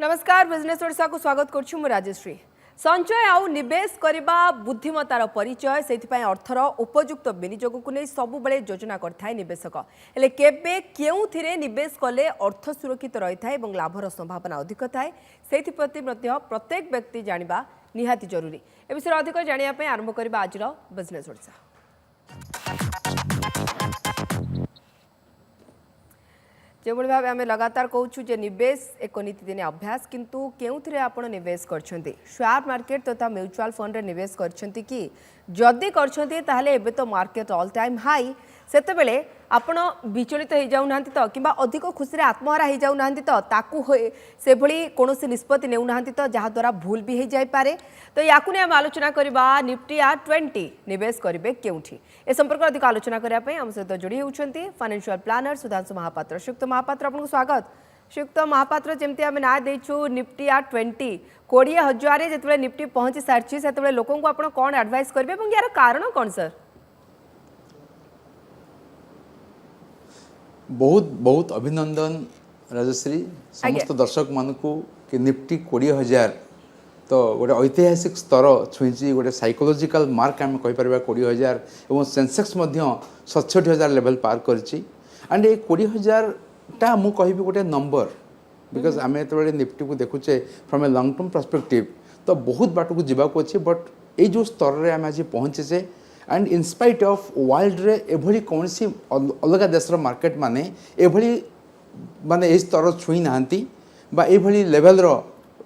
नमस्कार बिजनेस ओडिशा को स्वागत करछु मु राजश्री। संचय आउ निवेश करबा बुद्धिमतार परिचय सेथिपाई अर्थर उपयुक्त विनियोग को नहीं सबु बेले योजना करथाय निवेशक हेले केबे केउथिरे निवेश कले अर्थ सुरक्षित रही थाए एवं लाभर संभावना अधिक थाए सेथिप्रति प्रत्येक व्यक्ति जानिबा निहाती जरूरी। ए विषय अधिक जानिया पय आरंभ करबा आजिर बिजनेस ओडिशा। जो भाव आम लगातार कहूँ जे निवेश एक नीतिदिन अभ्यास किंतु केउथिरे आपण निवेश करछंती शेयर मार्केट तथा म्यूचुअल फंड रे निवेश करछंती कि जदि करछंती ताहले एबे तो मार्केट ऑल टाइम हाई सेते बेले आपण विचलित हो जाउ नांती तो किबा अधिक खुशी रे आत्महरा हो जाउ नांती तो ताकू से भली कोनोसी निष्पत्ति नेउ नांती तो जहा द्वारा भूल भी हो जाय पारे। तो याकु ने हम आलोचना करबा निफ्टी 20 निवेश करिवे केउठी ए संपर्क अधिक आलोचना करिया पय हम सहित जोड़ी होउछंती फाइनेंशियल प्लानर सुधांशु महापात्र। श्रीयुक्त महापात्र आपन स्वागत। श्रीयुक्त महापात्र जेमती आम ना देछु निफ्टी 20 20,000 जेतबे निफ्टी पहुंची सारछि सेतबे लोकन को आपण कोन एडवाइस करबे एवं यार कारण कोन सर? बहुत बहुत अभिनंदन राजश्री समस्त दर्शक मान को कि निफ्टी 20,000 तो गोटे ऐतिहासिक स्तर छुई गोटे साइकोलॉजिकल मार्क आम कहीपर 20,000 और सेंसेक्स 67,000 लेवल पार करची एंड ये 20,000 टा मु कहि गोटे नंबर बिकज आम ये निफ्टी को देखुचे from a long term perspective तो बहुत बाट को जीवा अच्छे बट ये जो स्तर में आम आज पहुँचे एंड इनस्पाइट ऑफ वर्ल्ड रे एभली कौन सी अलग देशर मार्केट माने एभली माने ए स्तर छुई नांती बा एभली लेवल रो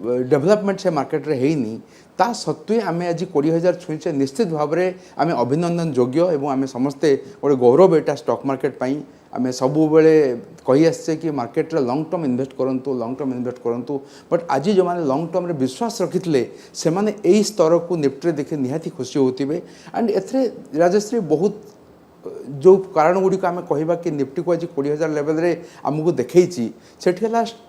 डेवलपमेंट से मार्केट रे हेनी ता सत्वे आमे आज 20,000 छुईचे निश्चित भाव में आम अभिनंदन योग्य एवं आम समस्ते गोटे गौरव एटा स्टॉक मार्केट पाई आम सबु बेले कही आसचे कि मार्केट रे लॉन्ग टर्म इन्वेस्ट करंतु बट आज जो माने लॉन्ग टर्म रे विश्वास रखिथिले से माने एई स्तर को निफ्टी देखि निहाती खुशी होतिबे एंड एथरे राजश्री बहुत जो कारण गुड़िक आम कहवा कि निफ्टी को आज 20,000 लेवल रे आमको देखी से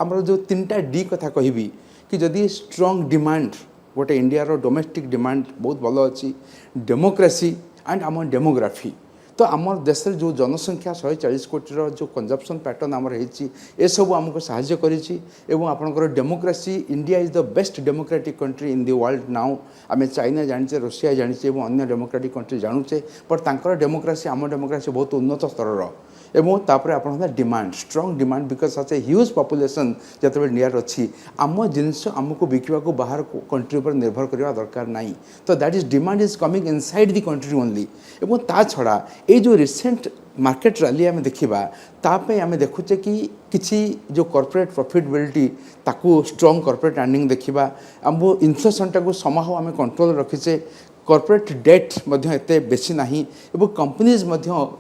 आमर जो 3टा डी कथा कहबी कि जदि स्ट्रॉन्ग डिमांड गोटे इंडिया रो डोमेस्टिक डिमांड बहुत भल अच्छी डेमोक्रेसी एंड आम डेमोग्राफी तो आम देश जो जनसंख्या 140 कोटी जो कंजप्शन पैटर्न आमर ये सब आमको साहाय्य करिछि एवं आपनकर democracy India is the best democratic country in the world now आम चाइना जानिचे रशिया जानिचे एवं अन्य डेमोक्रेटिक कंट्री जानुचे पर तांकर डेमोक्रेसी आम डेमोक्रेसी बहुत उन्नत स्तर एवं तापर आप demand strong demand because such a huge population जिते नियर अच्छी आम जिनस आमको बिकवा बाहर कंट्री पर निर्भर करने दरकार नहीं तो that is demand is coming inside the country only एवं ता छड़ा ये जो रिसेंट मार्केट रैली आम देखा तापे आम देखुचे कि किसी जो कॉर्पोरेट प्रॉफिटेबिलिटी ताकू स्ट्रॉन्ग कॉर्पोरेट अर्निंग देखा आम इन्फ्लेशन टाक समाह आम कंट्रोल रखीचे कॉर्पोरेट डेट एते बेसी नाही एवं कंपनीज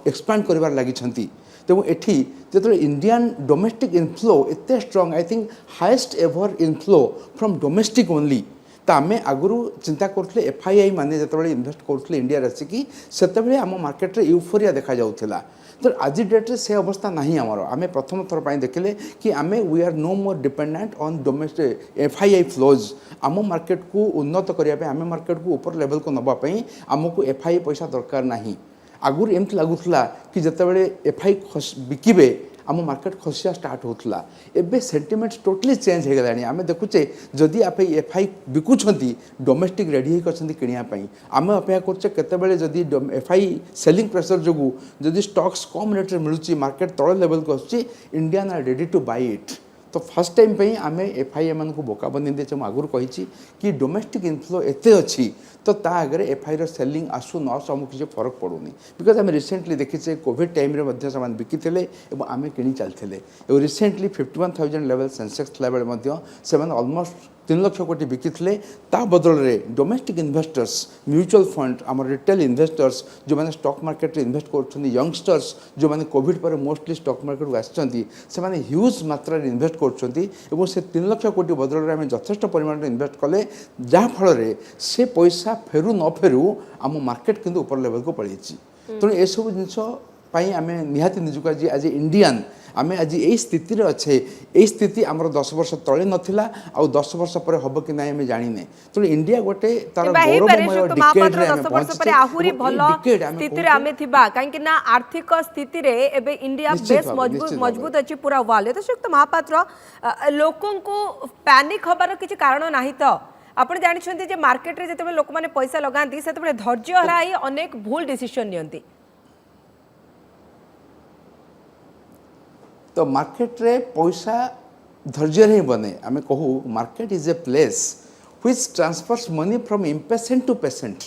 एक्सपांड कर लगी तेणु एठी जो इंडियन डोमेस्टिक इनफ्लो एते strong I think highest ever inflow from domestic only तो आम आगु चिंता करुले एफआईआई माने जिते इन्वेस्ट करुले इंडिया आसिकी से आम मार्केट रे यूफोरिया देखा जाउथिला तो आज डेट्रे से अवस्था नहीं आमर आम प्रथम थर पर देखिले कि आम we are no more dependent on domestic FII flows आम मार्केट को उन्नत करने आम मार्केट को ऊपर लेवल को नापी आमको एफआई पैसा दरकार नहीं आगुर एमती लगुला कि जिते एफआई बिकिबे आम मार्केट खसिया स्टार्ट होता एबे सेंटिमेंट टोटली चेंज हो गलानी आम देखुचे जदि आप एफआई बिकुंट डोमेस्टिक रेडी किणापी आम अपेक्षा करचे केतबेले जदि एफआई सेलिंग प्रेशर जो जदि स्टॉक्स कम रेट मिलूँ मार्केट तल लेवल को आसुची Indian are ready to buy it तो फर्स्ट टाइम पे आम एफआई मान को बोका बनी देचे आगुरी कही कि डोमेस्टिक इनफ्लो एते अच्छी तो ता आगे एफआई रो सेलिंग आसु न आसु आमको किसी फरक पड़ूनी बिकज आम रिसेंटली देखीचे कोविड टाइम रे से बिकी आम कि चलते रिसेंटली 51,000 लेवल सेंसेक्स लेवल से ऑलमोस्ट 3 लाख कोटी बिकी बदल में डोमेस्टिक इन्वेस्टर्स म्यूचुअल फंड आम रिटेल इन्वेस्टर्स जो मैंने स्टॉक मार्केट इन्वेस्ट कर यंगस्टर्स जो मैंने कोविड पर मोस्टली स्टॉक मार्केट को आसछंती से माने ह्यूज मात्रा इन्वेस्ट कर से 3 लाख कोटी बदल में आम यथेष्ट परिमाण इन्वेस्ट कले जहाँफल से पैसा फेरू न फेरू आम मार्केट किंतु ऊपर लेवल को पड़ी तेणु ये सब जिन पाई आमे निहाती निजुक आज एज ए इंडियन आमे आज यही स्थिति अच्छे यही स्थिति आमर 10 वर्ष तले नथिला आ 10 वर्ष पर हब कि ना आमे जानिने तो इंडिया गोटे तार गौरवमय डिकेड रे आमे 10 वर्ष पर आहुरी भलो स्थिति रे आमे थिबा काहे कि ना आर्थिक स्थिति रे एबे इंडिया बेस मजबूत अछि पूरा वर्ल्ड तो श्रीयुक्त महापात्र लोकन को पैनिक हबार किछि कारण नाही तो आपण जानिछन्ती जे मार्केट रे जते लोक माने पैसा लगांती सेते धैर्य हराई अनेक भूल डिसीजन नियंती तो मार्केट रे पैसा धैर्य ही बने आमे कहू market is a place which transfers money from impatient to patient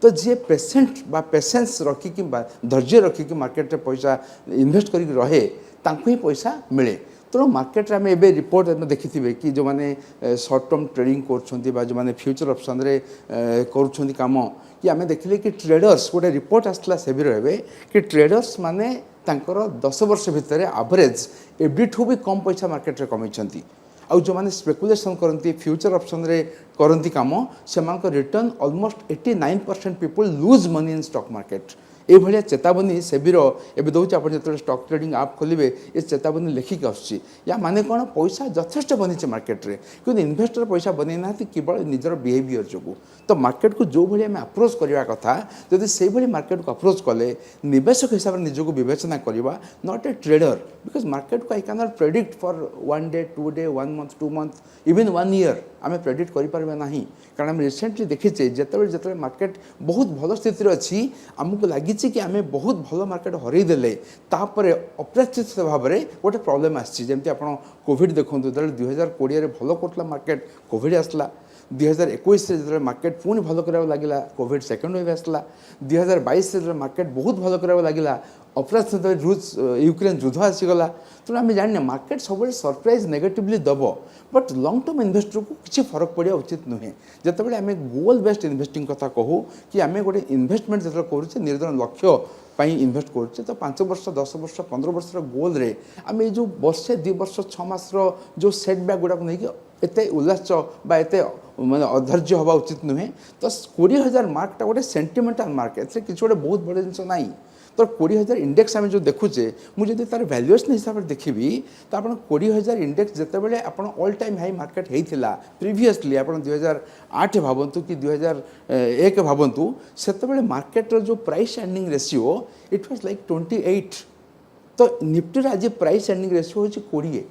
तो जी पेशेंट बा पेशेंस रखी कि धैर्य रखी कि मार्केट रे पैसा इन्वेस्ट करके रहे तांको ही पैसा मिले तो मार्केट रे आमे एबे रिपोर्ट देखिथिबे कि जो माने शॉर्ट टर्म ट्रेडिंग करछंती बा जो माने फ्यूचर ऑप्शन रे करछंती काम कि आमे देखिले कि ट्रेडर्स गोटे रिपोर्ट आसला सेबी रहबे कि ट्रेडर्स माने तांकर 10 वर्ष भितर एवरेज एबीठू भी कम पैसा मार्केट रे कमैछंती आ जो माने स्पेकुलेशन करंती फ्यूचर ऑप्शन रे करंती काम सेमानक return almost 89% people lose money in stock market ए भलिया चेतावनी सेबीर एबे दउछ आपण जतले स्टॉक ट्रेडिंग ऐप खोलिबे ए चेतावनी लेखिक आछी या माने कोन पैसा यथेष्ट बनिছে मार्केट रे कि इन्वेस्टर पैसा बनै नाथि केवल निजर बिहेवियर जोगु तो मार्केट को जो भलिया में अप्रोच करिवा कथा जदि सेही भली मार्केट को अप्रोच कले निवेशक हिसाब रे निजको विवेचना करिवा not a trader because market को I can not predict for 1 day 2 day 1 month 2 month even 1 year आमे प्रेडिक्ट करि परबे नाही कारण हम रिसेंटली देखिचे जतबे मार्केट बहुत भलो स्थिति रे अछि हमको लागि कि आमे बहुत भलो मार्केट हरई देले तापरे अप्रत्याशित भाव में गोटे प्रॉब्लम आछि जेमति आपण कोविड देखंतु 2020 रे भलो करतला मार्केट कोविड आसला 2021 रे जतले मार्केट पुनी भलो कराव लागिला कोविड सेकंड वेव आसला 2022 रे मार्केट बहुत भलो कराव लागिला अप्रत्याशित रूस यूक्रेन युद्ध आसीगला तो आम जाने मार्केट सब सरप्राइज नेगेटिवली दब बट लॉन्ग टर्म इन्वेस्टर को किसी फरक पड़ा उचित नुहे जिते आम गोल बेस्ड इन्वेस्टिंग कथा कहू कि आम गोटे इन्वेस्टमेंट जो करुचे निर्धारण लक्ष्य इन्वेस्ट करुचे तो 5 वर्ष 10 वर्ष 15 वर्ष गोल रे आम जो वर्षे 2 वर्ष 6 मास जो सेटबैक गुड़ा नहीं एत उल्लास एते माने अधैर्य हवा उचित नुहे तो 20,000 मार्कटा गोटे सेंटिमेंटाल मार्क ए किसी गोटे बहुत बड़ जिन ना तो 20,000 इंडेक्स आम जो देखुचे मुझे तार वैल्यूएशन हिसाब से देखी तो आप 20,000 इंडेक्स जिते आप ऑल टाइम हाई मार्केट होता प्रिवियसली आप 2008 भावतु कि 2001 भावतु से मार्केट जो price ending ratio it was like 28 तो निफ्टी आज प्राइस एंडिंग रेशियो हो 20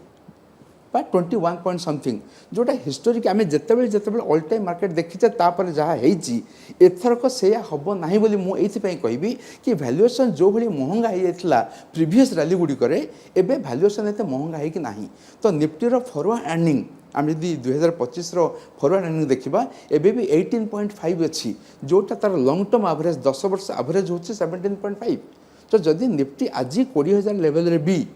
बा 21 पॉइंट समथिंग जोटा हिस्टोरिक आम जिते ऑल टाइम मार्केट देखीचे तापर जहाँ एथरक से हम ना बोली मुझे कहबी कि वैल्यूएशन जो भाई महंगा हो जाता प्रीवियस रैली गुड़िक एवं वैल्यूएशन एत महंगा है ना तो निफ्टीर फॉरवर्ड अर्निंग आम जब 2025 फॉरवर्ड अर्निंग देखा एबे भी 18.5 अच्छी जोटा तार लॉन्ग टर्म एवरेज 10 वर्ष एवरेज हो 17.5 तो जदि निफ्टी आज 20,000 लेवल रे भी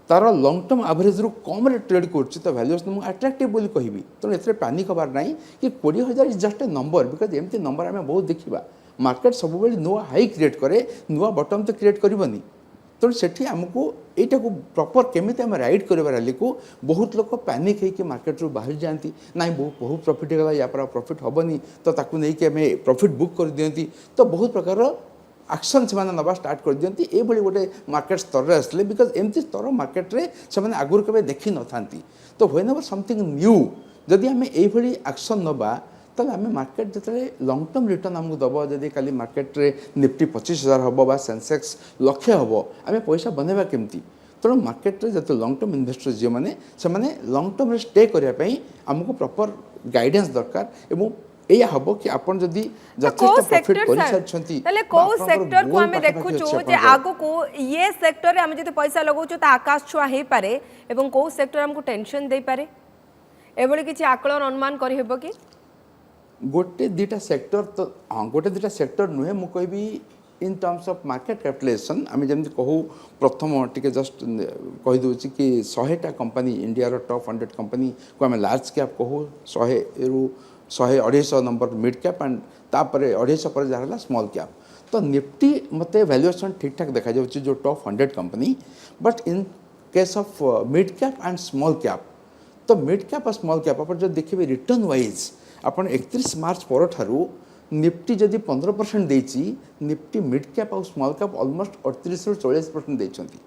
तार लॉन्ग टर्म एवरेज रू कम रे ट्रेड कर वैल्यूएशन मुझे अट्राक्टिव बोली कहबी तो ये पैनिक हबार ना कि 20,000 is just a number because एमती नंबर आम बहुत देखा मार्केट सब नुआ हाई क्रिएट करे नुआ बटम तो क्रिएट करनी तो सेठी आमको एटा को प्रॉपर केमिति हम राइड करबा रैली को बहुत लोग पैनिक है कि मार्केट रू बाहर जाती ना बहुत प्रॉफिट होगा या पर प्रॉफिट हेनी तो ताकू नहीं कि हमें प्रॉफिट बुक कर दियंती तो बहुत प्रकार एक्शन से नवा स्टार्ट कर दियंती ए भली गोटे मार्केट स्तर रे आसले बिकज एमती स्तर मार्केट रे से आगुर केबे देखि न थांती तो व्हेनेवर समथिंग न्यू जदि आम ए भली एक्शन नबा तब आम मार्केट जिते लॉन्ग टर्म रिटर्न आमको दब जदि खाली मार्केट रे निफ्टी 25,000 हम बा सेंसेक्स लक्षे हम आम पैसा बनवा केमती तेणु मार्केट रे जो लॉन्ग टर्म इन्वेस्टर जो मैंने से लॉन्ग टर्म स्टे करने आमको प्रॉपर गाइडेंस दरकार एवं एया हबो कि आपण जदी जथेष्ट प्रॉफिट करि सारछंती तले को सेक्टर को हमें देखु छु जे आगो को ये सेक्टर रे हम जदी पैसा लगाउ छु त आकाश छुआ हे पारे एवं को सेक्टर हमको टेंशन दे पारे एबोली किछि आकलन अनुमान करि हेबो कि गोटे दुटा सेक्टर तो हाँ गोटे दुटा सेक्टर नुहे मु कहबी in terms of market capitalisation आम जमी कहू प्रथम टी जस्ट कहीदे कि 100टा कंपनी इंडिया टॉप 100 कंपनी को आम लार्ज कैप कहू 100 रु 100-150 नंबर मिड कैप एंड तापर 250 पर जहाँ स्मॉल कैप तो निफ्टी मत वैल्यूएशन ठीक ठाक देखा जाऊँ जो top 100 company but in case of mid cap and small cap तो मिड कैप और स्मॉल कैप आप जो देखिए रिटर्न वाइज आप 31 मार्च पर निफ्टी जदि 15% देछि निफ्टी मिड कैप और स्मॉल कैप ऑलमोस्ट 38 ରୁ 40% देछंती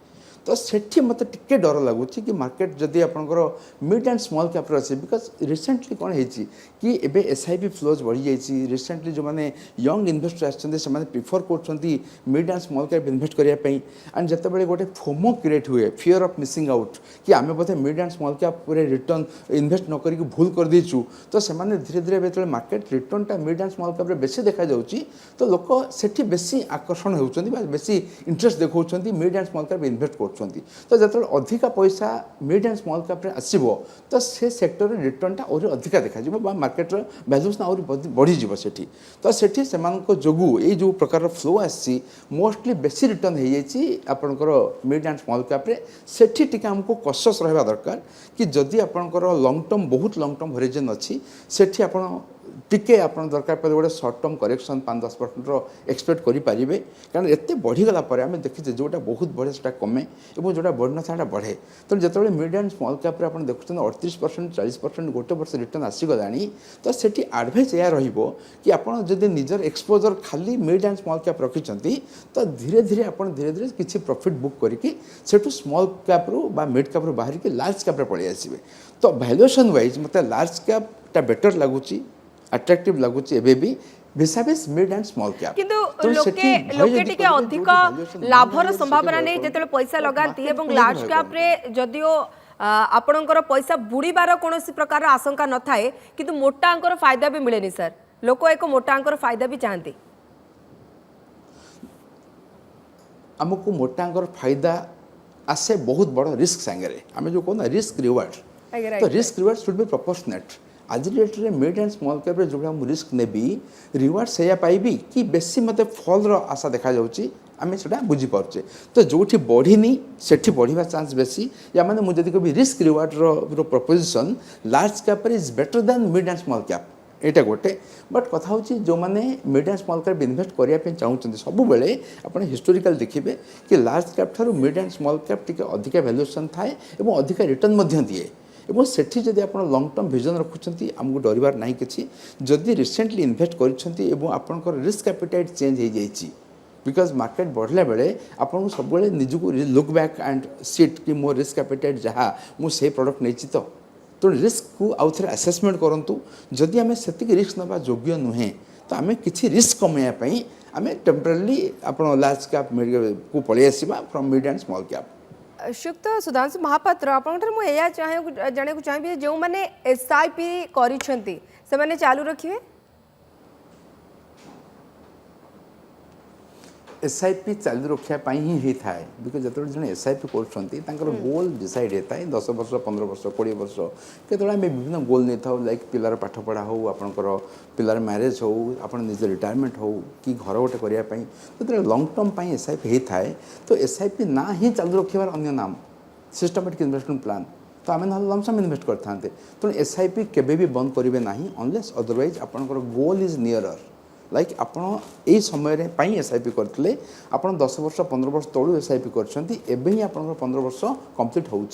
तो सेठी मत टिके डर लगुच कि मार्केट जदि आपंकर मिड एंड स्मॉल कैप्रे अच्छे बिकज रिसेंटली कौन है कि एबे एसआईपी फ्लोज बढ़ी जाइए रिसेंटली जो मैंने यंग इन्वेस्टर आसने प्रिफर कर mid and small cap invest करने एंड जिते गोटे फोमो क्रिएट हुए फियर ऑफ मिसिंग आउट कि आम बोधे mid and small cap return invest न करी भूल कर देचु तो से धीरे धीरे जो मार्केट रिटर्नटा मिड एंड स्मॉल कैप्रे बेसी देखा जाऊँगी तो लोक से बेसी आकर्षण होती बेसी इंटरेस्ट देखा mid and small cap invest कर तो जो अधिका पैसा मिड एंड स्मॉल कैप्रे आसो तो से सेक्टर रिटर्नटा और अधिका देखा मार्केट वैल्यूएशन आहुरी बढ़ीज सेठी तो सेठी जोगु ये जो प्रकार फ्लो आसी मोस्टली बेसी रिटर्न हो जाइए आपंकर मिड एंड स्मॉल कैप्रे सेठी टिके आमको कॉशियस रहा दरकार कि जदि आपंकर लॉन्ग टर्म बहुत लॉन्ग टर्म होरिजन अच्छी सेठी आपण टिके आपण दरकार पड़े गोटे सर्ट टर्म करेक्शन 5-10% एक्सपेक्ट करें कारण एत बढ़ीगला आम देखीचे जोटा बहुत बढ़े से कमे और जोटा बढ़ ना बढ़े तो जो मिड एंड स्मॉल कैप्रे आप देखुं 38% 40% गोटे वर्ष रिटर्न आसीगला तो सेठी एडवाइस यह कि आपड़ जब निजर एक्सपोजर खाली मिड एंड स्मॉल कैप रखिंट तो धीरे धीरे आप धीरे धीरे किसी प्रॉफिट बुक करके स्मॉल कैप्रु मिड कैप्रु बाहर के लार्ज कैप्रे पड़े आसवे तो वैल्यूएशन वाइज मत लार्ज कैपटा बेटर लगुच अट्रैक्टिव लगुच एबे भी भिसाभिस मिड एंड स्मॉल कैप किंतु लोके टिके अधिक लाभर संभावना नै जेतले पैसा लगाती एवं लार्ज कैप रे जदियो आपणकर पैसा बुड़ीबार कोनोसी प्रकार आशंका न थाए किंतु मोटा अंकर फायदा भी मिलेनी सर लोक एक मोटा अंकर फायदा भी चाहती हमको मोटा अंकर फायदा आसे बहुत बड़ रिस्क सांगे आम जो कहना रिस्क रिवार्ड तो risk reward should be proportionate आज डेट में मिड एंड स्मॉल कैप्रे जो मुझे रिस्क नेबी रिवार्ड से पाइबी कि बेसी मत फल आशा देखा जाऊँगी आम से बुझीपारे तो जो बढ़ीनी से बढ़िया चांस बेसी या मैंने मुझे कभी रिस्क रिवार्ड प्रपोजिशन लार्ज कैप्रे is better than mid and small cap यहाँ गोटे बट कथा हूँ जो मैंने mid and small cap invest करने चाहते सब बेले आप हिस्टोरिकल देखिए कि लार्ज कैप ठार मिड एंड स्मॉल कैप टी अधिका वैल्यूएशन थाए और अधिका रिटर्न दिए और सेठी जदि आप लॉन्ग टर्म विजन रखुंट आमको डरबार ना कि जदि रिसेंटली इन्वेस्ट कर रिस्क एपेटाइट चेंज हो जाइए बिकज मार्केट बढ़ला बेले आपको सब निजक लुक बैक एंड सीट कि मो रिस्क एपेटाइट जहाँ मुझे प्रोडक्ट नहीं तो रिस्क को आउ थे आसेसमेंट करूँ जदि आम से रिस्क ना योग्य नुहे तो आम कि रिस्क कमाई आम टेम्परेली आप लार्ज कैप को पलि आसवा from mid and small cap Shriyukta Sudhanshu Mahapatra आपया जाना चाहिए जो मैंने एसआईपी कर चालू रखिए एसआईपी चालू रखापी ही होता है बिकज जो जन एसआईपी कर गोल डिसाइड होता है 10 वर्ष 15 वर्ष 20 वर्ष केतल आम विभिन्न गोल नहीं था लाइक पिलार पाठ पढ़ा हो आपंकर पिलार मैरेज हो आप निज रिटायरमेंट हो कि घर गोटे करने जो लॉन्ग टर्म एसआईपी होता है तो एसआईपी ना ही चालू रखार अन्य नाम सिस्टमेटिक इन्वेस्टमेंट प्लान तो आम ना लमसम इन्वेस्ट करते तेणु एसआईपी केबे भी बंद करेंगे ना अनलेस अदरवाइज आपंकर गोल इज नियरर लाइक आपण यही समय एसआईपी करते आप 10 वर्ष 15 वर्ष तलू एसआईपी कर 15 वर्ष कंप्लीट हो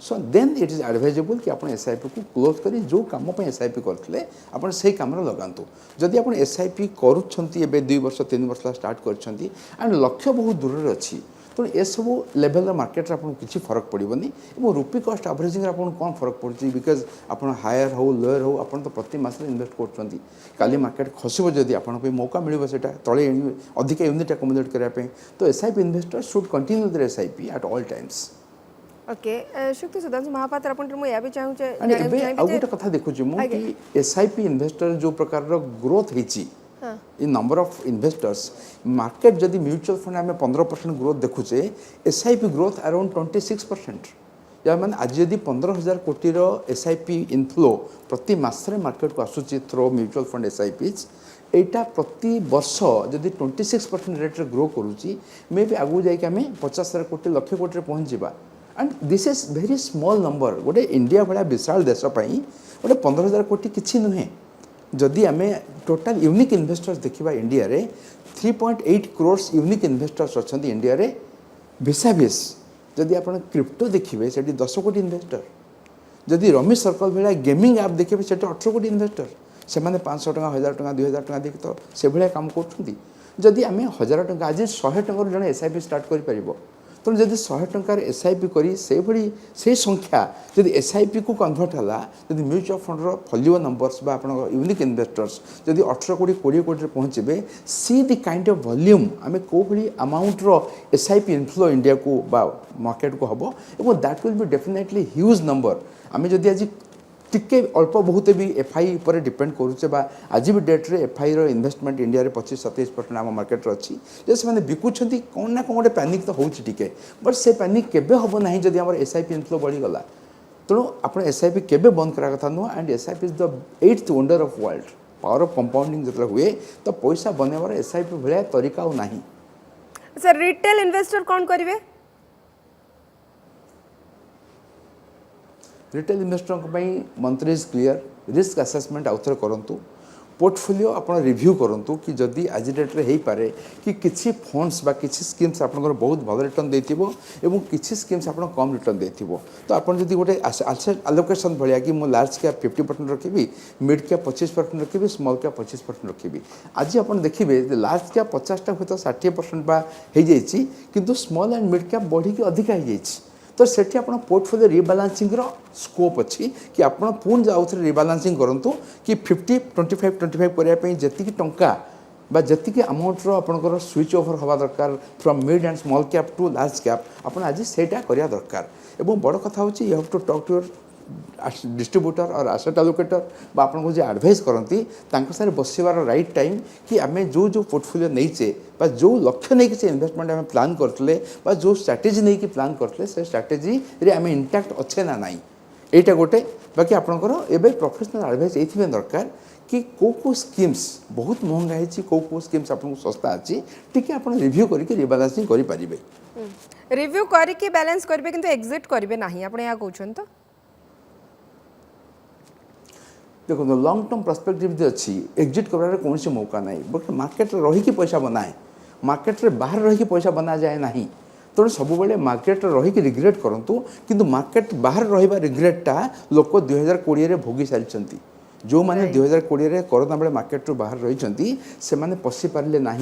so then it is advisable कि आप एसआईपी को क्लोज कर जो कम एसआईपी करते आप से कम लगातु जदि आप एसआईपी करुँचे 2 वर्ष 3 वर्ष स्टार्ट कर एंड लक्ष्य बहुत दूर अच्छी तो ये सब लेवल मार्केट आपको किसी फरक पड़ोनी और रुपी कस्ट एवरेजिंग आपको कौन फरक पड़े बिकज आप हायर हो लोअर हो आप तो प्रति मास इन्वेस्ट कर काली मार्केट खसब जदि आप मौका मिले से तले अधिक यूनिट अकोमोडेट करने तो SIP investor should continue their SIP at all times okay Shriyukta Sudhanshu Mahapatra आपण या भी चाहूँ गोटे कथा देखुँ कि एसआईपी इन्वेस्टर जो प्रकार ग्रोथ होती इन नंबर ऑफ इन्वेस्टर्स मार्केट जदि म्यूचुअल फंड आम 15% ग्रोथ देखुचे एसआईपी ग्रोथ अराउंड 26% या मैंने आज जदि 15,000 कोटी एसआईपी इनफ्लो प्रति मासरे मार्केट को आसूची थ्रो म्यूचुअल फंड एसआईपीज एटा प्रति वर्ष जदि 26% रेट्रे ग्रो करुच्ची मे भी आगू जाकि आम 50,000 कोटी लक्ष कोटी पहुँच Java and this is very small number गोटे इंडिया भाया विशाल देशपाई गोटे 15,000 कोटी किसी नुहे जदि आम टोटाल यूनिक इन्वेस्टर्स देखा इंडिया रे 3.8 करोड़ यूनिक इन्वेस्टर्स अच्छा इंडिया रे भिसाभिस जदि आप क्रिप्टो देखिए से 10 कोटी इन्वेस्टर जदि रमी सर्कल भाया गेमिंग ऐप देखिए से 18 कोटी इन्वेस्टर से 500 टका 1000 टका 2000 टका देखिए तो से भाया काम करदी आम 1000 टका आज 100 टकर जन एसआईपी स्टार्ट कर तेणु जब 100 टकर एसआईपी करी से संख्या जब एसआईपी को कन्वर्ट है जब म्यूचुअल फंड फॉलियो नंबर्स बा यूनिक इन्वेस्टर्स जब 18 कोटी 20 कोटी पहुँचे see the kind of volume आम कौ भाई अमाउंट एसआईपी इनफ्लो इंडिया को बा मार्केट को हम और that will be definitely huge number आम जदि आज टिके अल्प बहुत भी एफआई पर डिपेंड करुचे आज भी डेट्रे एफआई इन्वेस्टमेंट इंडिया 25-27% आम मार्केट अच्छी जब से बिकुंट कौन ना कौन गोटे पैनिक तो होती बट से पैनिक केबे हम ना जब आम एसआईपी इनफ्लो बढ़ीगला तेणु आप एसआईपी केबे बंद करा कथा नुह and SIP is the 8th wonder of world power of compounding जो हुए तो पैसा बनवार एसआईपी भाया तरीका ना सर रिटेल इन्वेस्टर कौन करेंगे retail investor monthly is clear risk assessment आउ थे करूँ पोर्टफोलियो आप रिव्यू करूँ कि जदि आज डेट्रे हो पारे कि किसी फंड्स बा किसी स्कीम्स आप बहुत भल रिटर्न देथिबो एवं किसी स्कीम्स आप कम रिटर्न देथिबो तो आप जदि गोटे एसेट अलोकेशन भाया कि मु लार्ज कैप 50% रखी मिड कैप 25% रखी स्मॉल कैप 25% रखी आज आप देखिए लार्ज कैप 50टा हुए तो 60% बा हो जाइए किंतु स्मॉल एंड मिड कैप बढ़ी अधिका हो जाइए तो सेठी आपण पोर्टफोलियो रिबालांसिंग रो स्कोप अच्छी कि आपण पुन जाउ थे रिबालांसिंग करंतु कि 50-25-25 करिया पे जति टंका बा जति अमाउंट रो आपनकर स्विच ओवर हवा दरकार from mid and small cap to large cap आपण आज सेटा करिया दरकार एवं बड़ कथा होची you have to talk to your distributor और एसेट एलोकेटर बा आपन जो एडवाइस करती सारे बसवार राइट टाइम कि आम जो जो पोर्टफोलियो नहींचे जो लक्ष्य नहीं से इन्वेस्टमेंट आम प्लान करते जो स्ट्राटेजी नहीं प्लान करते से स्ट्राटेजी रे आम इंटैक्ट अच्छे ना नाई एटा गोटे बाकी आपंकर एवं प्रोफेशनल एडवाइस ये दरकार कि कौ स्कीम्स बहुत महंगा है कौ स्कीम्स आपको सस्ता अच्छी टी आप रिव्यू करके रिबालांसिंग करेंगे रिव्यू करके बैलेंस करेंगे किंतु एग्जिट करेंगे नहीं आप कहते तो देखो लॉन्ग टर्म पर्सपेक्टिव जो अच्छी एग्जिट करार कौन सी मौका ना बट मार्केट रही पैसा बनाए मार्केट में बाहर रही पैसा बना जाए ना तेणु सब मार्केट रही रिग्रेट करूँ किंतु मार्केट बाहर रहा रिग्रेटा लोक 2020 भोगी सारी जो मैंने 2020 कोरोना बेले मार्केट रू बाहर रही से पशि पारे ना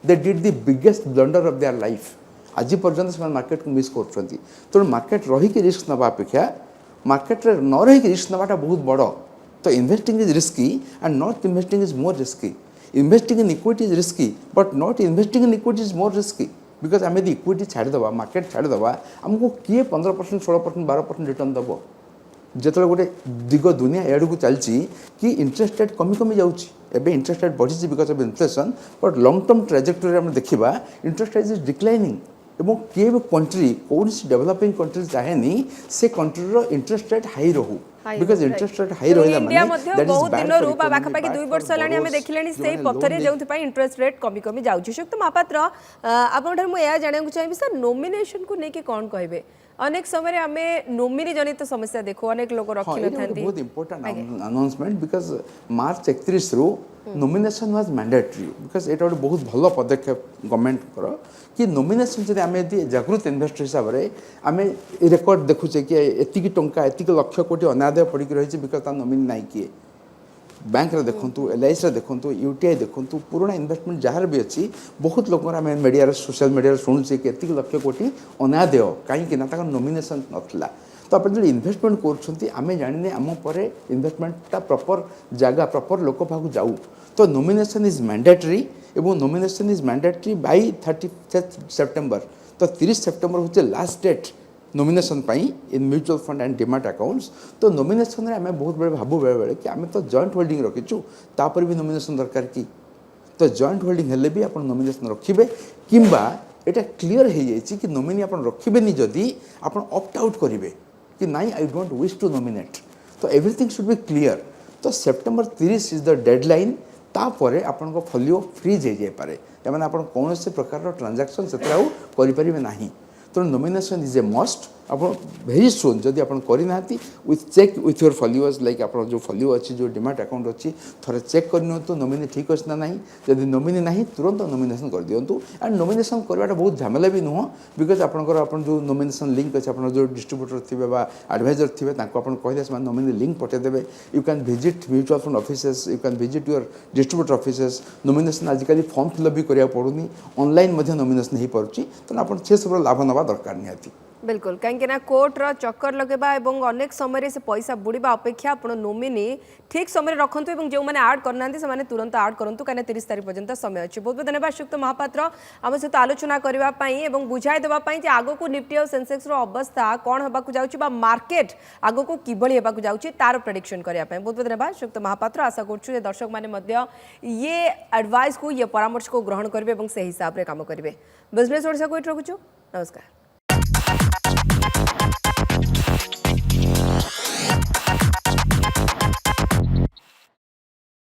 they did the biggest blunder of their life आज पर्यंत से मार्केट को मिस कर तेणु मार्केट रही रिस्क नवा अपेक्षा मार्केट न रही रिस्क नवाटा बहुत बड़ तो investing is risky and not investing is more risky investing in equity is risky but not investing in equity is more risky because आम यदि इक्विटी छाड़ीदे मार्केट छाड़ीदे आमको किए 15% 16% 12% रिटर्न दब जो गोटे दिग दुनिया एडू को चलती कि इंटरेस्ट रेट कमी कमी जाऊँगी इंटरेस्ट रेट बढ़ी because of inflation but long term trajectory आम देखा इंटरेस्ट रेट इज डिक्लाइनिंग एवं किए भी कंट्री कौन डेवलपिंग कंट्री चाहेनी से कंट्री इंटरेस्ट रेट हाई रहू बिकॉज़ इंटरेस्ट रेट हाई रहला इंडिया मध्ये बहुत दिन रू बाखा पाकी 2 वर्ष लानी हमें देखिलेनी सेही पथरे जेउथि पई इंटरेस्ट रेट कमी कमी जाउछि सुक्त महापात्र आपण धर मु या जाने को चाहिबी सर नॉमिनेशन को नेके कोन कहबे अनेक समय आम नोमिनी जनित समस्या देखो अनेक लोग रखी न बहुत इंपोर्टेंट अनाउंसमेंट बिकॉज मार्च 31 रु नॉमिनेशन वाज मैंडेटरी बिकॉज एटा गोटे बहुत भल पदक्षेप गवर्नमेंट कि नॉमिनेशन जब आम जागृत इन्वेस्टर हिसाब से आम रेकर्ड देखुचे कि एतिकी टंका एतिकी लक्ष कोटी अनादाय पड़ी रही बिकॉज तार नॉमिनी नाई किए बैंक रे देखंतु एलआईसी रे देखंतु यूटीआई देखंतु पुराना इन्वेस्टमेंट जहाँ भी अच्छी बहुत लोग आम मीडिया सोशल मीडिया शुणुचे कि एतिकी लक्ष कोटी अनादेय कहीं नॉमिनेशन नथिला तो आप जो इन्वेस्टमेंट करें जाने आम पर इन्वेस्टमेंटा प्रॉपर जगह प्रॉपर लोक पाक जाऊ तो नॉमिनेशन इज मैंडेटरी एवं nomination is mandatory by 30 September तो 30 सेप्टेम्बर हूँ last date nomination in mutual fund and demat accounts तो नॉमिनेशन आम बहुत बड़े भावु बेले बेले कि आम तो जॉइंट होल्डिंग रखीचु तापर भी नॉमिनेशन दरकार कि तो जॉइंट होल्डिंग हेले भी आप नॉमिनेशन रखिए किंबा एटा क्लीयर हो जाए कि नॉमिनी आप रखिबेनी जदि आप ऑप्ट आउट करेंगे कि नाई I don't wish to nominate तो एवरीथिंग शुड बी क्लीयर तो सेप्टेम्बर 30 इज द डेडलाइन तापर आपण फोलियो फ्रीज हो जाए पारे मैंने आप कौन से प्रकार ट्रांजैक्शन से करें ना तो तेणु नॉमिनेशन इज ए मस्ट आप भेरी सुन जदि आप करना with check with your followers like आप जो फॉलो अच्छी जो डिमाट अकाउंट अच्छी थोड़े चेक करनी नॉमिनी ठीक अच्छे ना नहीं जदि नॉमिनी नहीं तुरंत नॉमिनेशन कर दिंतु एंड नॉमिनेशन करवाटा बहुत झमेला भी नुह बिकज आपंकर आप जो नॉमिनेशन लिंक अच्छे आप जो डिस्ट्रीब्यूटर थे एडवाइजर थे कहले से नॉमिनी लिंक पठेदेवे you can visit mutual fund offices you can visit your distributor offices nomination आजिकल फॉर्म फिलअप भी करा पड़ूनी ऑनलाइन नॉमिनेशन हो पार्टी तेणु आप से सब लाभ नवा दरकार निहाती बिल्कुल कहीं कोर्टर चक्कर लगेबा एवं अनेक समय से पैसा बुड़ीबा अपेक्षा आप नोमिनी ठीक समय रखु और जो मैंने आड करना से तुरंत आड करूँ कहीं 30 तारीख पर्यंत समय अच्छे बहुत बहुत धन्यवाद श्रीयुक्त महापात्र आम सहित आलोचना करने बुझाई देवाई आग को निफ्टी और सेंसेक्स अवस्था कौन होगा जाऊँगी मार्केट आग को किभली होगा जाऊँगी तार प्रेडिक्शन करने बहुत बहुत धन्यवाद श्रीयुक्त महापात्र आशा करूँ दर्शक मैंने ये एडवाइस को ये परामर्श को ग्रहण करेंगे और से हिसाब से कम करेंगे बिजनेस ओडिशा को रखुचु नमस्कार।